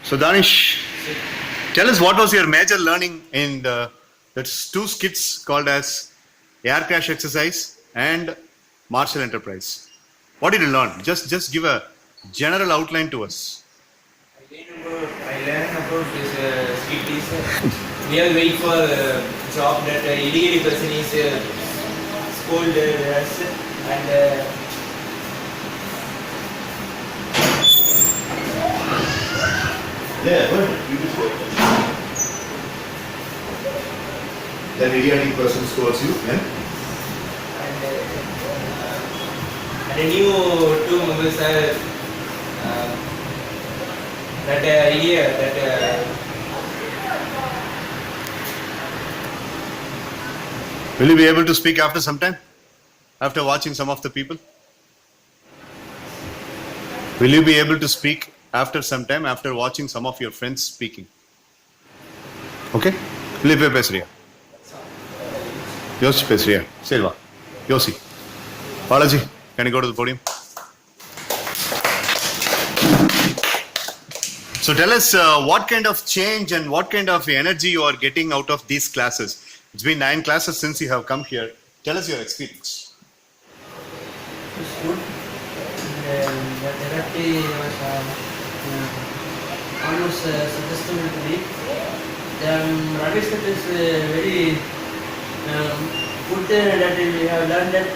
So Danish, tell us what was your major learning in the two skits called as air crash exercise and martial enterprise. What did you learn? Just give a general outline to us. I learned about this skit is we are waiting for a job that illegally person is scolded us and Yeah, good. That idiotic person scolds you, yeah? and a new two members are that idea that Will you be able to speak after some time? After watching some of the people? Will you be able to speak after some time, after watching some of your friends speaking? Okay? Will you be பேசுறியா? யோசி பேசுறியா? சரி வா. யோசி. Balaji, can you go to the podium? So tell us what kind of change and what kind of energy you are getting out of these classes. It's been 9 classes since you have come here. Tell us your experience. it's good. The therapy was almost successful to me. Ramesh is very good that we have learned that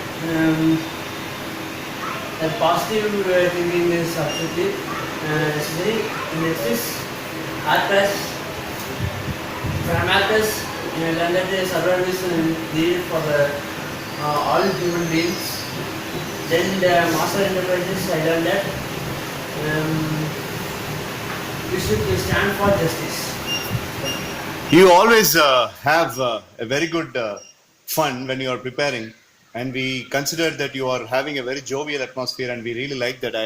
that positive thinking is absolutely necessary. Next is Arthas. From Arthas, we have learned that the survival is needed for all human beings. Then the master enterprises, I learned that we should stand for justice. You always have a very good fun when you are preparing, and we consider that you are having a very jovial atmosphere, and we really like that. I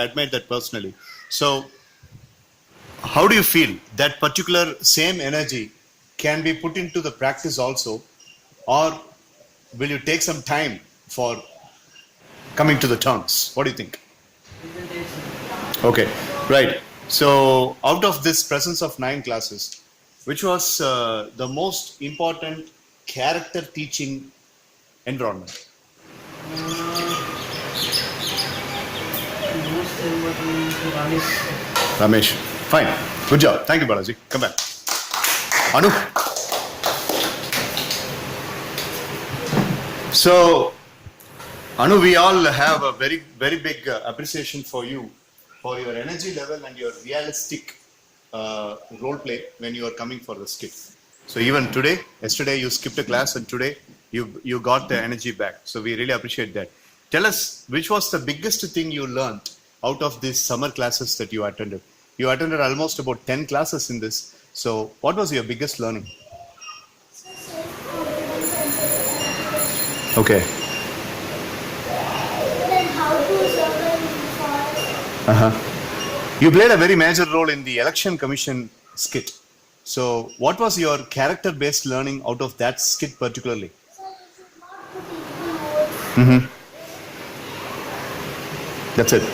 admire that personally. So, how do you feel that particular same energy can be put into the practice also, or will you take some time for coming to the terms? What do you think? Okay, right. So, out of this presence of 9 classes, which was the most important character teaching environment? Most important Ramesh. Ramesh. Fine. Good job. Thank you, Balaji. Come back. Anu. So, Anu, we all have a very, very big appreciation for you, for your energy level and your realistic role play when you are coming for the skit. So even today, yesterday you skipped a class and today you got the energy back. So we really appreciate that. Tell us, which was the biggest thing you learned out of these summer classes that you attended? You attended almost about 10 classes in this. So what was your biggest learning? Okay. Then how to survive in the forest. Uh-huh. You played a very major role in the election commission skit. So what was your character-based learning out of that skit particularly? So you should not put equal votes. Mm-hmm. That's it.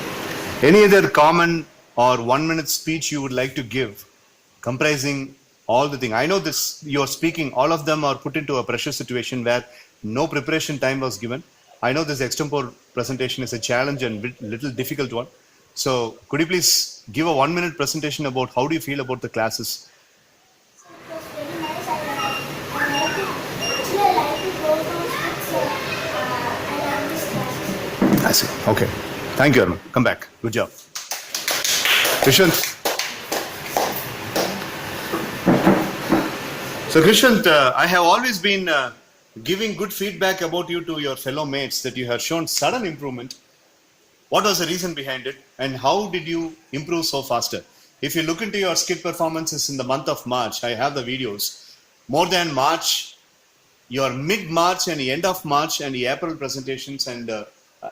Any other common or 1-minute speech you would like to give comprising all the thing? I know this, you are speaking, all of them are put into a pressure situation where no preparation time was given. I know this extempore presentation is a challenge and little difficult one. So could you please give a 1-minute presentation about how do you feel about the classes? So it was very nice. I like to actually I like to go to skits. I love this classes. I see. Okay. Thank you, Arun. Come back. Good job. Krishant. So Krishant, I have always been giving good feedback about you to your fellow mates that you have shown sudden improvement. What was the reason behind it and how did you improve so faster? If you look into your skit performances in the month of March, I have the videos. More than March, your mid-March and the end of March and the April presentations and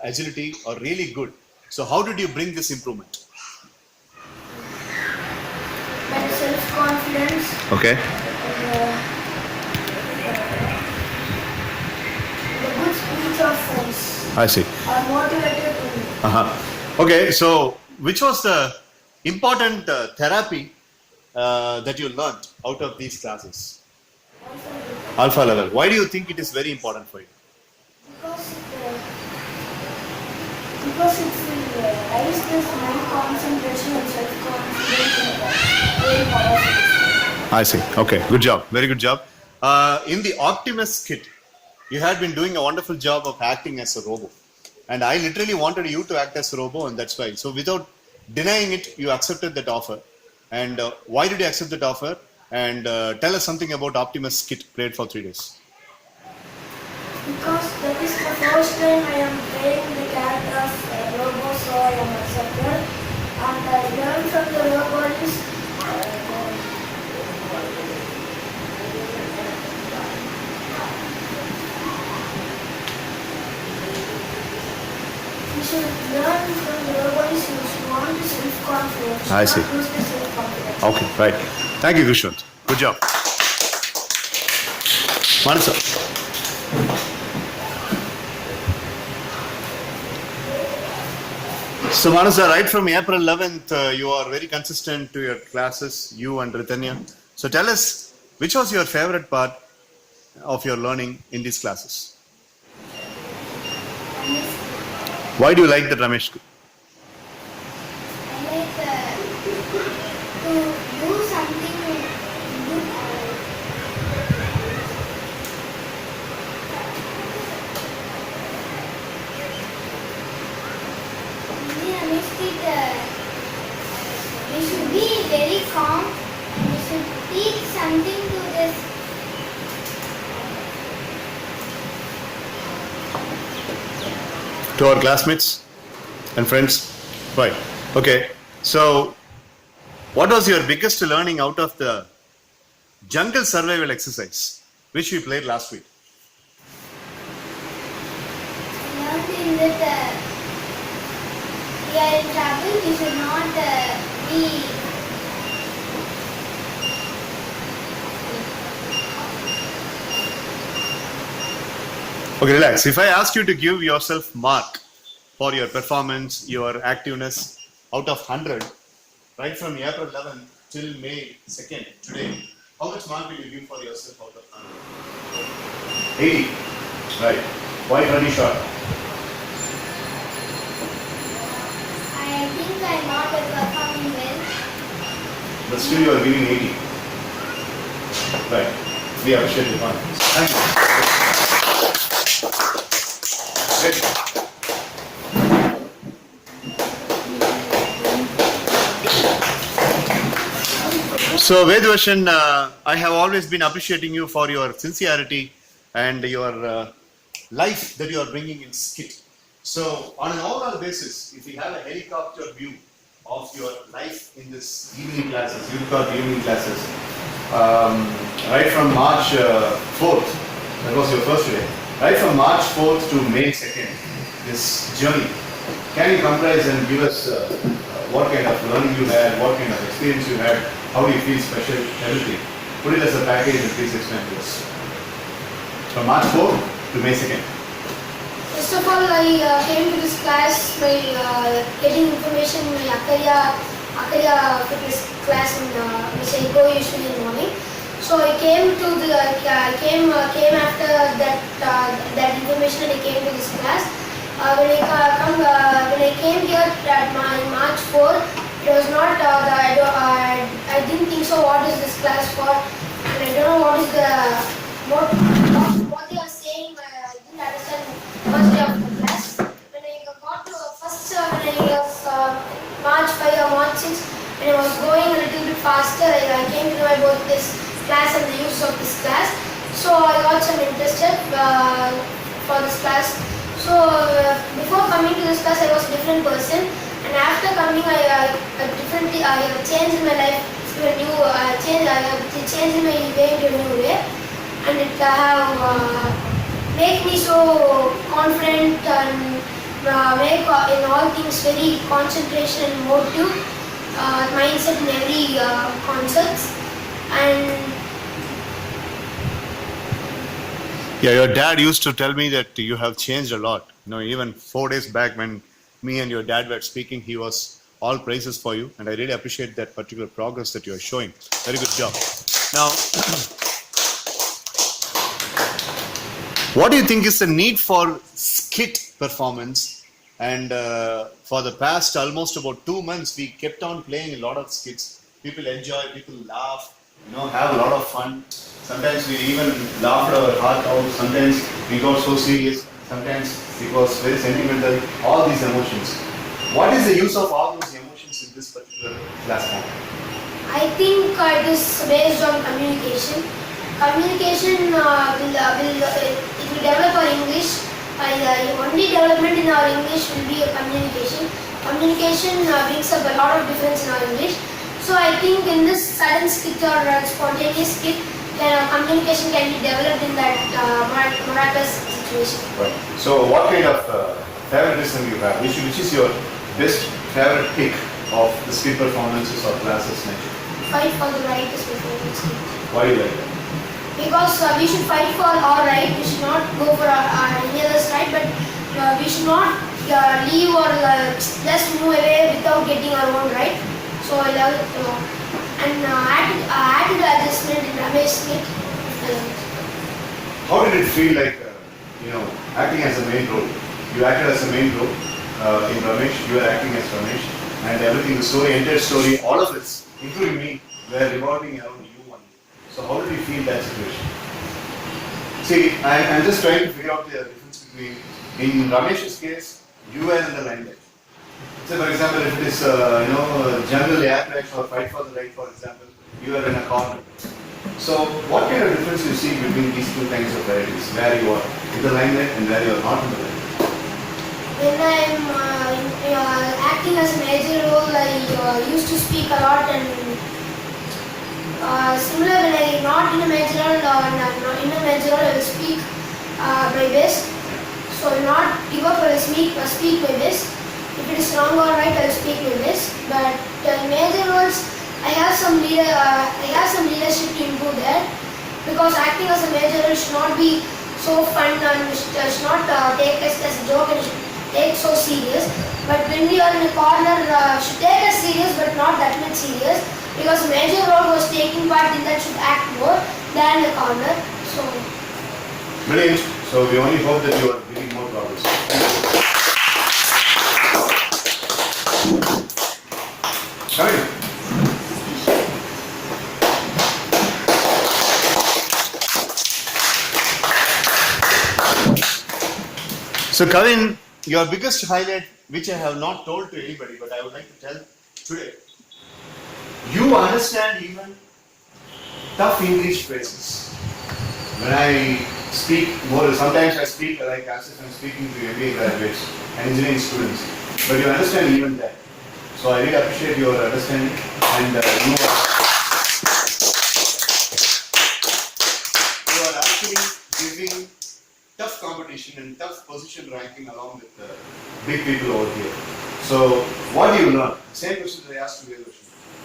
agility are really good. So how did you bring this improvement? By self-confidence. Okay. The good speech of friends I see. are motivated to me. Okay, so which was the important therapy that you learned out of these classes? Alpha level. Why do you think it is very important for you? Because it will raise this mind concentration and self-confidence in very powerful. I see. Okay, good job. Very good job. In the Optimus skit, you had been doing a wonderful job of acting as a robo. And I literally wanted you to act as a robo, and that's why. So without denying it, you accepted that offer. And why did you accept that offer? And tell us something about Optimus skit played for 3 days. Because that is the first time I am playing the character of Robo, so I am accepted. And I learned from the robots. We should learn from the robots who want to self-confidence. I see. Not lose the self-confidence. Okay, right. Thank you, Kushwant. Good job. Manasa. So Manasa, right from April 11th, you are very consistent to your classes, you and Ritanya. So tell us, which was your favorite part of your learning in these classes? Why do you like the Ramesh? I like to do something good. We should be very calm and we should teach something to this. To our classmates and friends? Right. Okay. So, what was your biggest learning out of the jungle survival exercise, which we played last week? I learned in that we are in trouble, we should not be. Okay, relax. If I ask you to give yourself mark for your performance, your activeness out of 100, right from April 11th till May 2nd, today, how much mark will you give for yourself out of 100? 80. Right. Why 20 short? I think I'm not performing well. But still you are giving 80. Right. We appreciate the confidence. Thank you. So Vedvashan, I have always been appreciating you for your sincerity and your life that you are bringing in Skit. So on an overall basis, if we have a helicopter view of your life in this evening classes, you've got evening classes, right from March 4th, that was your first day, right from March 4th to May 2nd, this journey, can you comprise and give us what kind of learning you had, what kind of experience you had, how do you feel special, everything. Put it as a package and please explain to us. From March 4th to May 2nd. First of all, I came to this class by getting information in my Akarya fitness class which I go usually in the morning. So I came to came after that information and I came to this class. When I came here at March 4, it was not I didn't think so. What is this class for? And I don't know what is what they are saying. I didn't understand first day of the class. When I got to when I was March 5 or March 6, when I was going a little bit faster, I came to know about this class and the use of this class. So I got some interested for this class. So before coming to this class, I was a different person, and after coming, I have changed my life to a new changed my way to a new way, and it have make me so confident and make in all things very concentration and motive mindset in every concerts. And Yeah, your dad used to tell me that you have changed a lot. You know, even 4 days back when me and your dad were speaking, he was all praises for you, and I really appreciate that particular progress that you are showing. Very good job. Now, what do you think is the need for skit performance? And for the past almost about 2 months, we kept on playing a lot of skits. People enjoy, people laugh, have a lot of fun. Sometimes we even laughed our heart out. Sometimes we got so serious. Sometimes it was very sentimental. All these emotions. What is the use of all those emotions in this particular class form? I think it is based on communication. Communication it will develop our English. Only development in our English will be a communication. Communication brings up a lot of difference in our English. So I think in this sudden skit or spontaneous skit, communication can be developed in that miraculous situation. Right. So what kind of favoritism you have? Which is your best favorite pick of the skit performances or classes next? Fight for the right is my favorite skit. Why do you like that? Because we should fight for our right, we should not go for any other's right, but we should not leave or just move away without getting our own right. So I love it a lot. And attitude adjustment in Ramesh Skit, I love it. How did it feel like, acting as a main role? You acted as a main role in Ramesh, you were acting as Ramesh, and everything, the story, entire story, all of it, including me, were revolving around you only. So how did you feel that situation? See, I'm just trying to figure out the difference between, in Ramesh's case, you were in the limelight. Say for example, if it is, general air crash or fight for the right, for example, you are in a corner. So what kind of difference you see between these two kinds of varieties, where you are in the limelight and where you are not in the limelight? When I'm acting as a major role, I used to speak a lot, and similar when I'm not in a major role or in a major role, I will speak my best. So I will not give up, I will speak my best. If it is wrong or right, I will speak my best. But in major roles, I have some leadership to improve there, because acting as a major role should not be so fun and should not take us as a joke and should take so serious. But when we are in a corner, should take us serious but not that much serious, because a major role was taking part in that should act more than the corner. So Brilliant. So we only hope that you are giving more progress. Come in. So Kavin, your biggest highlight, which I have not told to anybody, but I would like to tell today. You understand even tough English phrases. When I speak more, sometimes I speak like as if I'm speaking to MBA graduates and engineering students, but you understand even that. So I really appreciate your understanding, and you are actually giving tough competition and tough position ranking along with big people over here. So what do you learn? Same question that I asked you earlier.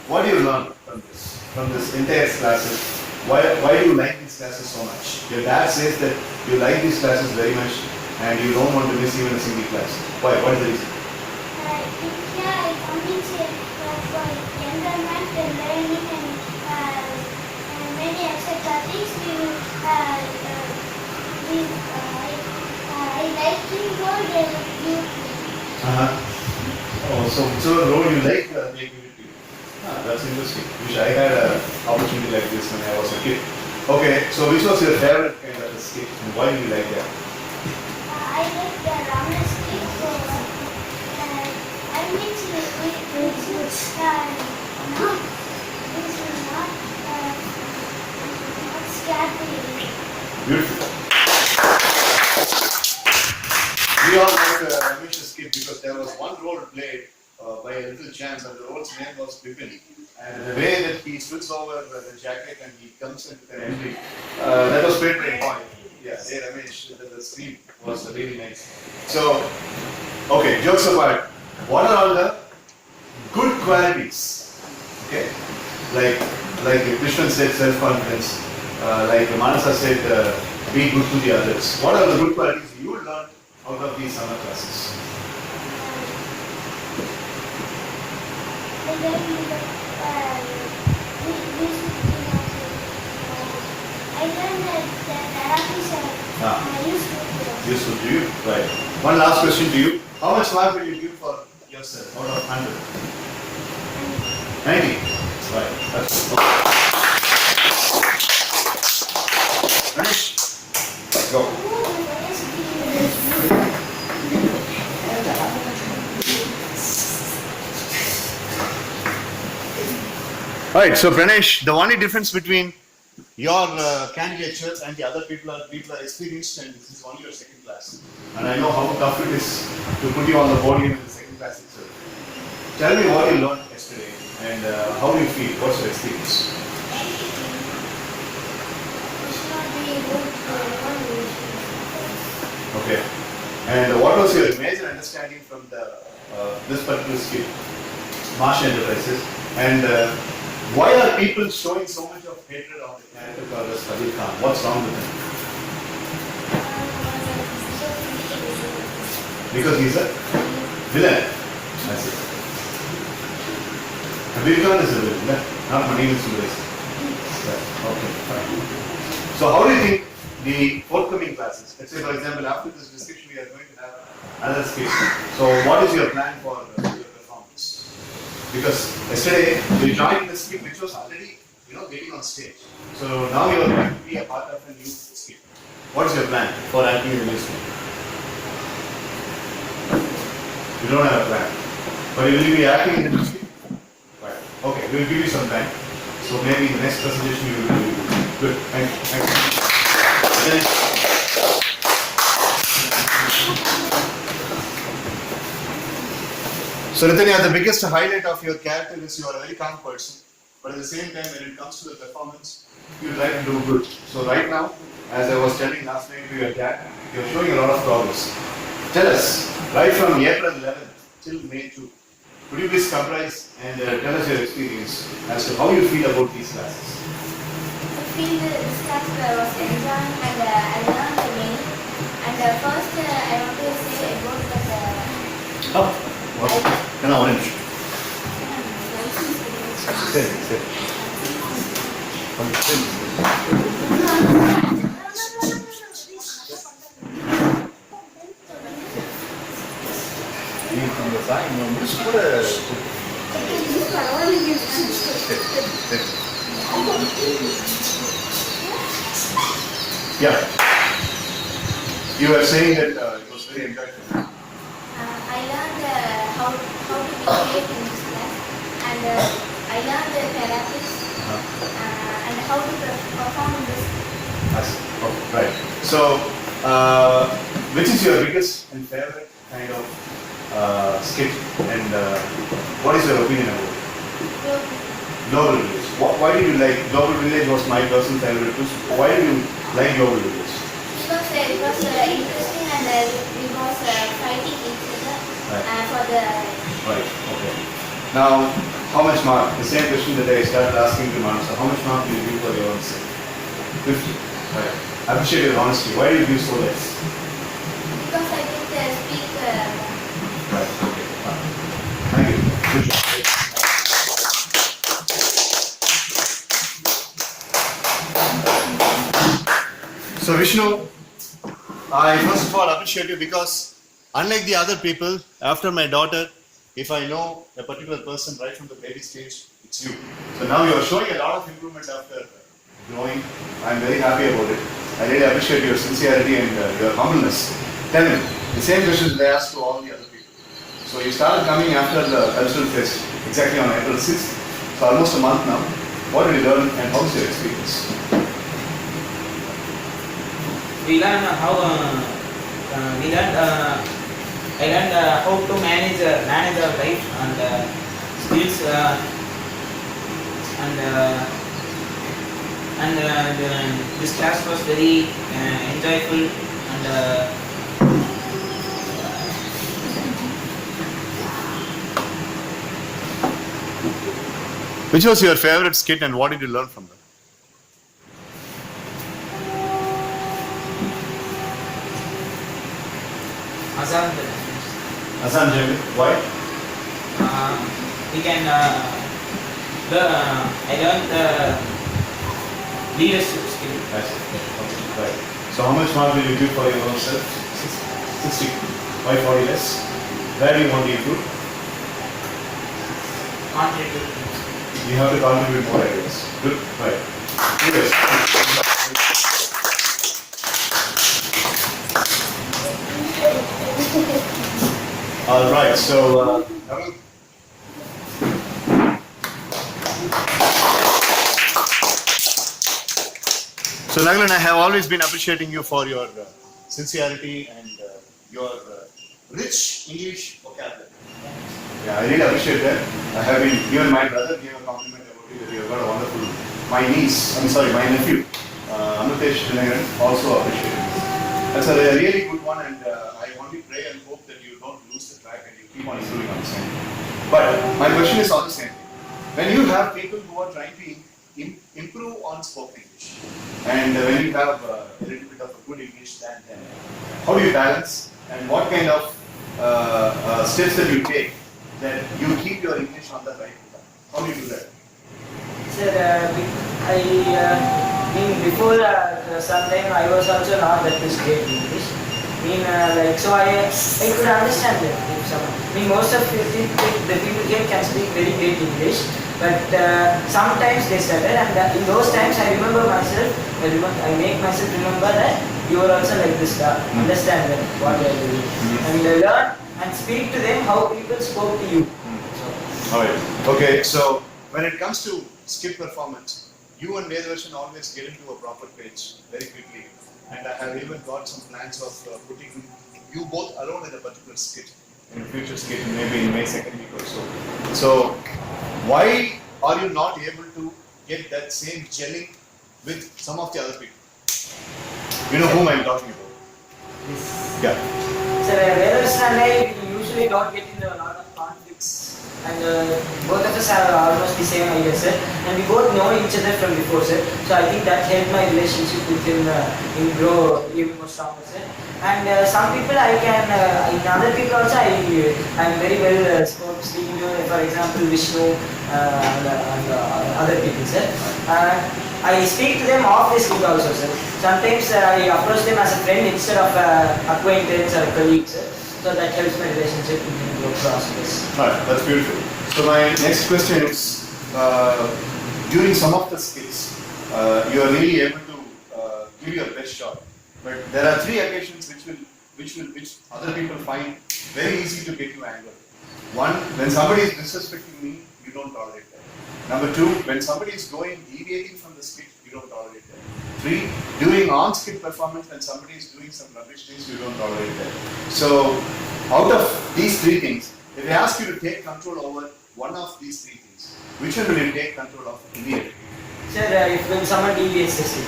What do you learn from this entire classes? Why do you like these classes so much? Your dad says that you like these classes very much and you don't want to miss even a single class. Why? What is the reason? It compensates for environment and learning and many etc. things. I like to go there. Oh, so whichever role you like, they give it to you. That's interesting. Wish I had an opportunity like this when I was a kid. Okay, so which was your favorite kind of a skit and why do you like that? I like the ramen skit. I mix it with this is not scary. Beautiful. We all like Ramesh's skit because there was one role played by a little chance and the role's name was Bipin. And the way that he switches over the jacket and he comes in with an entry, that was played by Point. Yeah, hey Ramesh, the scene was really nice. So, okay, jokes apart, what are all the good qualities? Okay, like Krishnan said, self-confidence. Like Manasa said, be good to the others. What are the good qualities you learned out of these summer classes? then I learned that the therapies are useful. Useful to you? Right. One last question to you. How much mark will you give for yourself out of 100? 90? Right. That's good. Finish. Go. Alright, so Pranesh, the only difference between your candidature and the other people are experienced, and this is only your second class. And I know how tough it is to put you on the podium in the second class itself. Tell me what you learned yesterday and how do you feel? What's your experience? Okay. And what was your major understanding from the this particular skill, Marsh Enterprises? And why are people showing so much of hatred on the character called as Kabir Khan? What's wrong with him? Because he's a villain. That's it. Kabir Khan is a villain, not Manil Suresh. Okay, fine. So how do you think the forthcoming classes, let's say for example after this discussion we are going to have another skit. So what is your plan for your performance? Because yesterday you joined the skit which was already getting on stage. So now you are going to be a part of a new skit. What is your plan for acting in the new skit? You don't have a plan. But will you be acting in the new skit? Right. Okay, we will give you some time. So maybe in the next presentation you will do good. Thank you. Thank you. So Ritanya, the biggest highlight of your character is you are a very calm person, but at the same time when it comes to the performance, you try to do good. So right now, as I was telling last night to your dad, you are showing a lot of progress. Tell us, right from April 11th till May 2, could you please summarize and tell us your experience as to how you feel about these classes? I feel this class was enjoying and I learned many. And first I want to say about that. Oh, what? Can I orange? Sit. From the side, yeah. You were saying that it was very impactful. I learned how to behave in this class, and I learned the therapies and how to perform in this. Oh, right. So, which is your biggest and favorite kind of skit, and what is your opinion about it? Global Village. Why did you like Global Village? Was my personal favorite too. Why did you like Global Village? Because it was interesting and we was fighting each other for the. Right. Okay. Now, how much mark? The same question that I started asking to Manasa. How much mark do you give for your own sake? 50. Right. I appreciate your honesty. Why do you give so less? Because I didn't speak. Right. Okay. Thank you. Good job. So Vishnu, I first of all appreciate you because unlike the other people, after my daughter, if I know a particular person right from the baby stage, it's you. So now you are showing a lot of improvement after growing. I'm very happy about it. I really appreciate your sincerity and your humbleness. Tell me, the same questions that I asked to all the other people. So you started coming after the cultural fest, exactly on April 6th. So almost a month now. What did you learn and how's your experience? We learn how I learned how to manage our life and skills and this class was very enjoyable and Which was your favorite skit and what did you learn from them? Azan. Azan Jamil, why? we can I learned the leadership skill. That's it. Okay, right. So how much mark will you give for yourself? 60. Why 40 less? Where do you want to improve? Contribute. You have to contribute more ideas. Good. Right. Yes. All right. So, Arun. So, Nagalan, I have always been appreciating you for your sincerity and your rich English vocabulary. Yeah, I really appreciate that. I have been, even my brother gave a compliment about you that you have got a wonderful, my nephew, Amitesh Dinagan also appreciated this. That's a really good one, and I only pray and hope that you don't lose the track and you keep on improving on the same. But my question is on the same thing. When you have people who are trying to improve on spoken English, and when you have a little bit of a good English than them, how do you balance, and what kind of steps that you take that you keep your English on the right track? How do you do that? Sir, I before some time I was also not that much great in English. So I could understand it if someone. Most of the people here can speak very great English, but sometimes they stutter, and in those times I remember myself. I make myself remember that you are also like this. Understand that what they are doing, and learn and speak to them how people spoke to you. Alright. Okay, so when it comes to skit performance, you and Vedavarsan always get into a proper page very quickly. And I have even got some plans of putting you both alone in a particular skit, in a future skit, maybe in May 2nd week or so. So, why are you not able to get that same gelling with some of the other people? You know whom I am talking about? Yes. Yeah. So Vedavarsan and I usually don't get into a lot of conflicts, and both of us have almost the same ideas, sir. And we both know each other from before, sir. So I think that helped my relationship with him grow even more stronger, sir. And some people I can, in other people also I'm very well speaking to, for example, Vishnu and other people, sir. I speak to them off this group also, sir. Sometimes I approach them as a friend instead of acquaintance or colleague, sir. So that helps my relationship in the process. Alright, that's beautiful. So my next question is, during some of the skits, you are really able to give your best shot. But there are 3 occasions which other people find very easy to get you angry. 1, when somebody is disrespecting me, you don't tolerate that. Number 2, when somebody is deviating from the skit, you don't tolerate that. 3, during on-skit performance, when somebody is doing some rubbish things, you don't tolerate that. So, out of these 3 things, if I ask you to take control over one of these 3 things, which one will you take control of immediately? Sir, if when someone deviates the skit,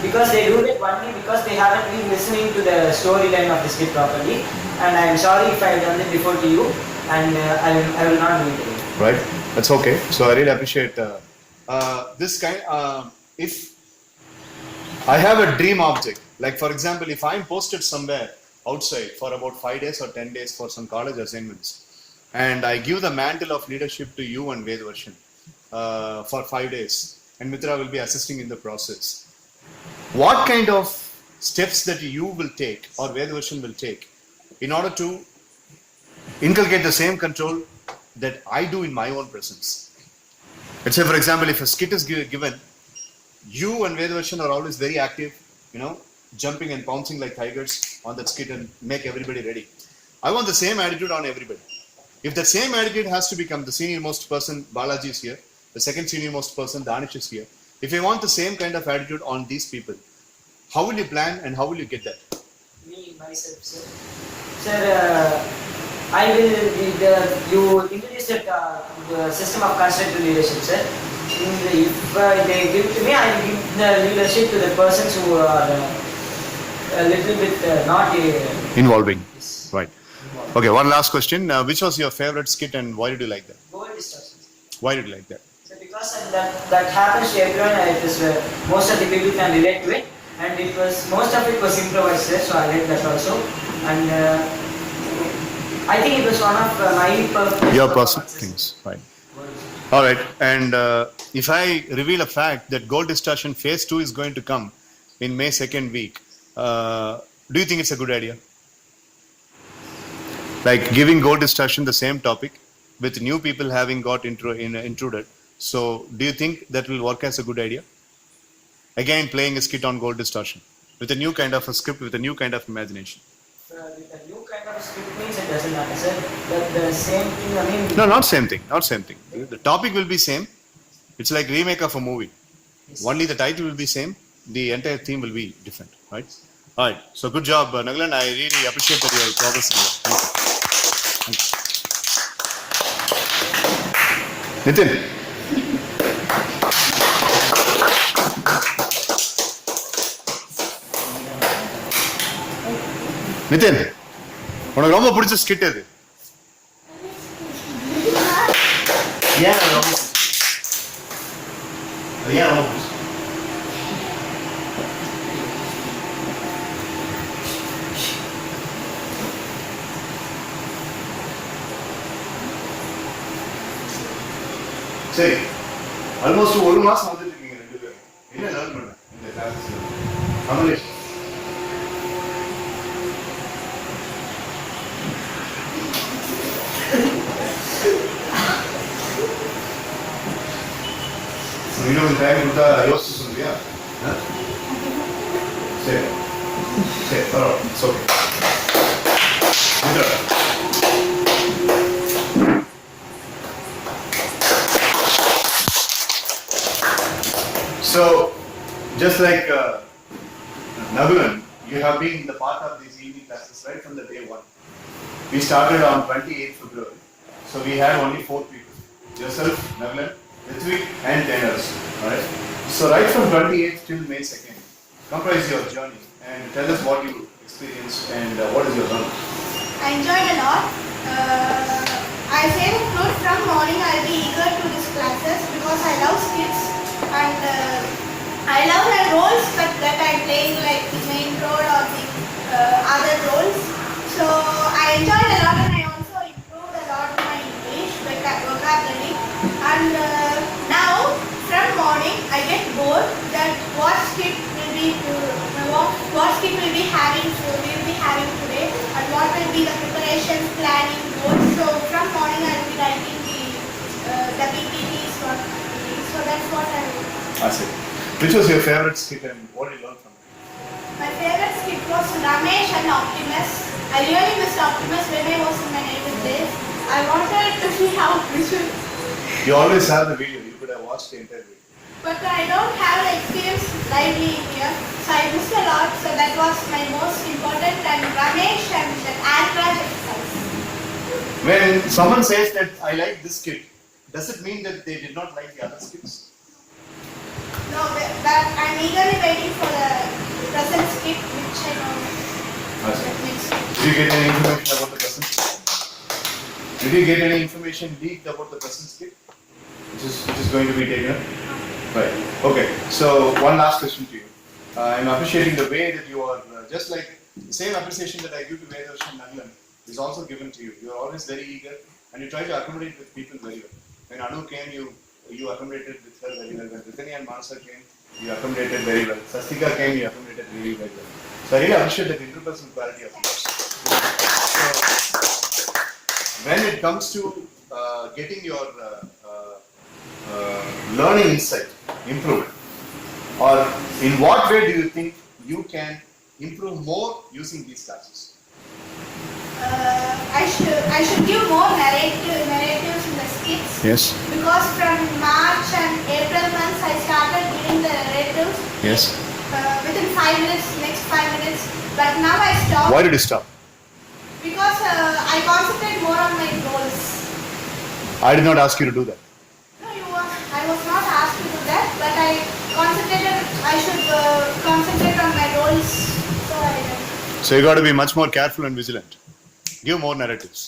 because they do it only because they haven't been listening to the storyline of the skit properly, and I am sorry if I have done it before to you, and I will not do it again. Right, that's okay. So I really appreciate this kind. If I have a dream object, like for example, if I'm posted somewhere outside for about 5 days or 10 days for some college assignments, and I give the mantle of leadership to you and Vedavarsan for 5 days, and Mitra will be assisting in the process. What kind of steps that you will take or Vedavarsan will take in order to inculcate the same control that I do in my own presence? Let's say, for example, if a skit is given, you and Vedavarsan are always very active, jumping and pouncing like tigers on that skit and make everybody ready. I want the same attitude on everybody. If the same attitude has to become the senior most person, Balaji is here, the second senior most person, Danish is here. If you want the same kind of attitude on these people, how will you plan and how will you get that? Me, myself, sir. Sir, I will, you introduced the system of constructive leadership, sir. If they give to me, I will give the leadership to the persons who are a little bit not Involving. Yes. Right. Okay, one last question. Which was your favorite skit and why did you like that? Goal distortions. Why did you like that? So because that happens to everyone, it is most of the people can relate to it, and most of it was improvised, sir, so I like that also. And I think it was one of my Your personal things, right. All right. And if I reveal a fact that goal discussion phase 2 is going to come in May 2nd week, do you think it's a good idea? Like giving goal discussion the same topic with new people having got intruded. So do you think that will work as a good idea? Again, playing a skit on goal distortion with a new kind of a script, with a new kind of imagination. With a new kind of script means it doesn't matter, sir. But the same thing, I mean. No, not same thing. Not same thing. The topic will be same. It's like remake of a movie. Only the title will be same. The entire theme will be different, right? All right. So good job, Nagalan. I really appreciate that your progress. Thank you. Nitin. Nitin உனக்கு ரொம்ப பிடிச்ச skid எது? ஏன் ரொம்ப பிடிச்ச? சரி, almost ஒரு மாசம் வந்துட்டு இருக்கீங்க ரெண்டு பேரும். என்ன லேர்ன் பண்ண இந்த கிளாஸஸ்ல? கமலேஷ் இன்னும் டைம் கொடுத்தா யோசிச்சு சொல்றியா? சரி சரி பரவாயில்ல. Okay. So, just like Nagalan, you have been the part of these evening classes right from the day one. We started on 28th February. So we had only 4 people. Yourself, Nagalan, Rithvik and 10 others. Alright? So right from 28th till May 2nd, comprise your journey and tell us what you experienced and what is your learning. I enjoyed a lot. I say the truth, from morning I'll be eager to these classes because I love skits and I love the roles that I'm playing, like the main role or the other roles. So I enjoyed a lot and I also improved a lot of my English vocabulary. And now from morning I get bored that what skit will be having today and what will be the preparations, planning, goals. So from morning I will be writing the PPTs. So that's what I will. I see. Which was your favorite skit and what did you learn from it? My favorite skit was Ramesh and Optimus. I really missed Optimus when I was in my native place. I wanted to see how visual. You always have the video. You could have watched the entire video. But I don't have the experience lively here, so I missed a lot. So that was my most important. And Ramesh and the aircraft exercise. When someone says that I like this skit, does it mean that they did not like the other skits? No, but I'm eagerly waiting for the present skit, which I know. Did you get any information about the present skit? Did you get any information leaked about the present skit? Which is going to be taken up? Right. Okay. So one last question to you. I'm appreciating the way that you are, just like the same appreciation that I give to Vedash and Nagalan is also given to you. You are always very eager and you try to accommodate with people very well. When Anu came, you accommodated with her very well. When Rithani and Manasa came, you accommodated very well. Sastika came, you accommodated really very well. So I really appreciate that interpersonal quality of yours. So when it comes to getting your learning insight improved, or in what way do you think you can improve more using these classes? I should give more narratives in the skits. Yes. Because from March and April months I started giving the narratives. Yes. Within 5 minutes, next 5 minutes. But now I stopped. Why did you stop? Because I concentrate more on my goals. I did not ask you to do that. No, I was not asked to do that, but I should concentrate on my goals. So I did. So you got to be much more careful and vigilant. Give more narratives.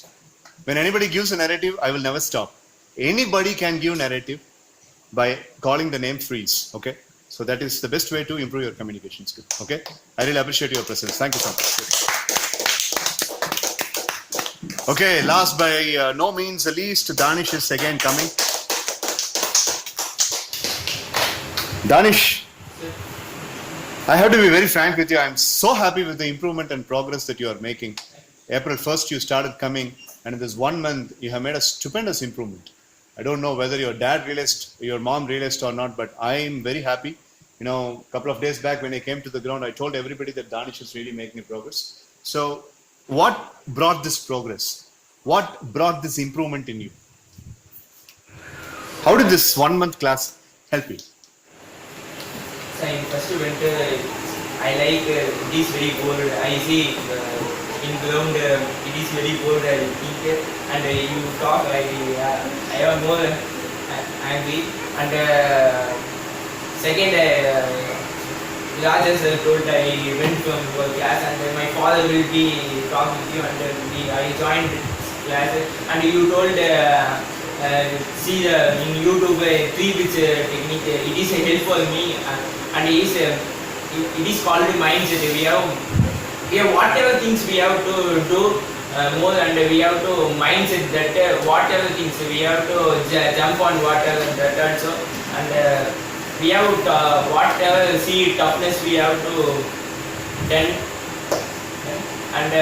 When anybody gives a narrative, I will never stop. Anybody can give narrative by calling the name freeze. Okay. So that is the best way to improve your communication skill. Okay. I really appreciate your presence. Thank you so much. Okay. Last by no means the least, Danish is again coming. Danish, I have to be very frank with you. I'm so happy with the improvement and progress that you are making. April 1st, you started coming, and in this 1 month, you have made a stupendous improvement. I don't know whether your dad realized, your mom realized or not, but I'm very happy. You know, a couple of days back when I came to the ground, I told everybody that Danish is really making progress. So, what brought this progress? What brought this improvement in you? How did this 1 month class help you? So in first went, I like it is very cold. I see in ground it is very cold. I think and you talk. I am more angry. And second, Rajas told I went from class and my father will be talking with you and I joined class and you told. See in YouTube 3 bits technique. It is a help for me and it is called mindset. We have whatever things we have to do more and we have to mindset that whatever things we have to jump on whatever that also and we have whatever see toughness we have to done and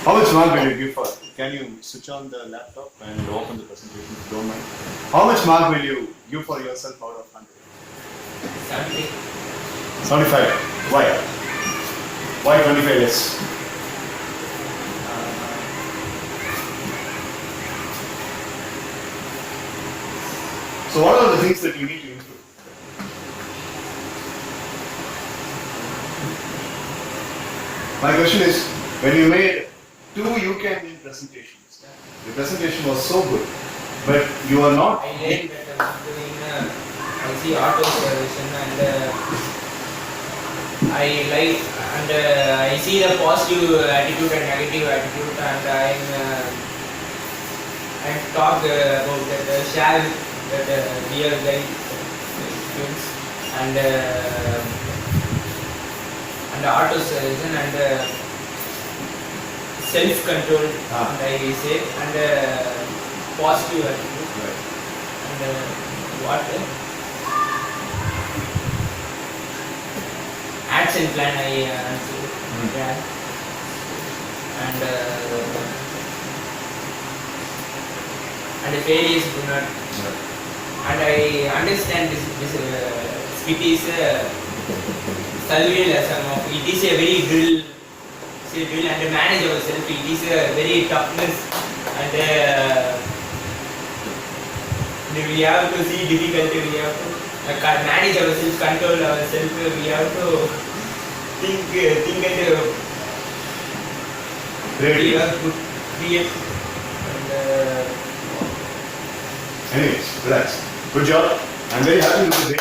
How much mark will you give for? Can you switch on the laptop and open the presentation if you don't mind? How much mark will you give for yourself out of 100? 75. Why? Why 25 less? So what are the things that you need to improve? My question is, when you made 2 UCAN presentations, the presentation was so good, but you are not. I like that doing I see auto version and I like and I see the positive attitude and negative attitude and I talk about that share that real life experience and auto version and self-control and I say and positive attitude and what action plan I answer and failures do not and I understand this skit is surrealism of it is a very drill and manage ourselves. It is a very toughness and we have to see difficulty. We have to manage ourselves, control ourselves. We have to think and we have to create. Anyways, relax. Good job. I'm very happy with the way.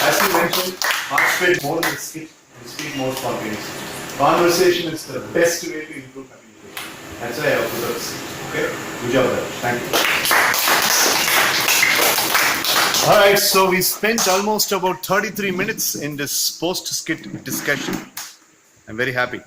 As you mentioned, participate more in the skit. Speak more spontaneously. Conversation is the best way to improve communication. That's why I have put up skit. Okay? Good job, brother. Thank you. Alright, so we spent almost about 33 minutes in this post-skit discussion. I'm very happy.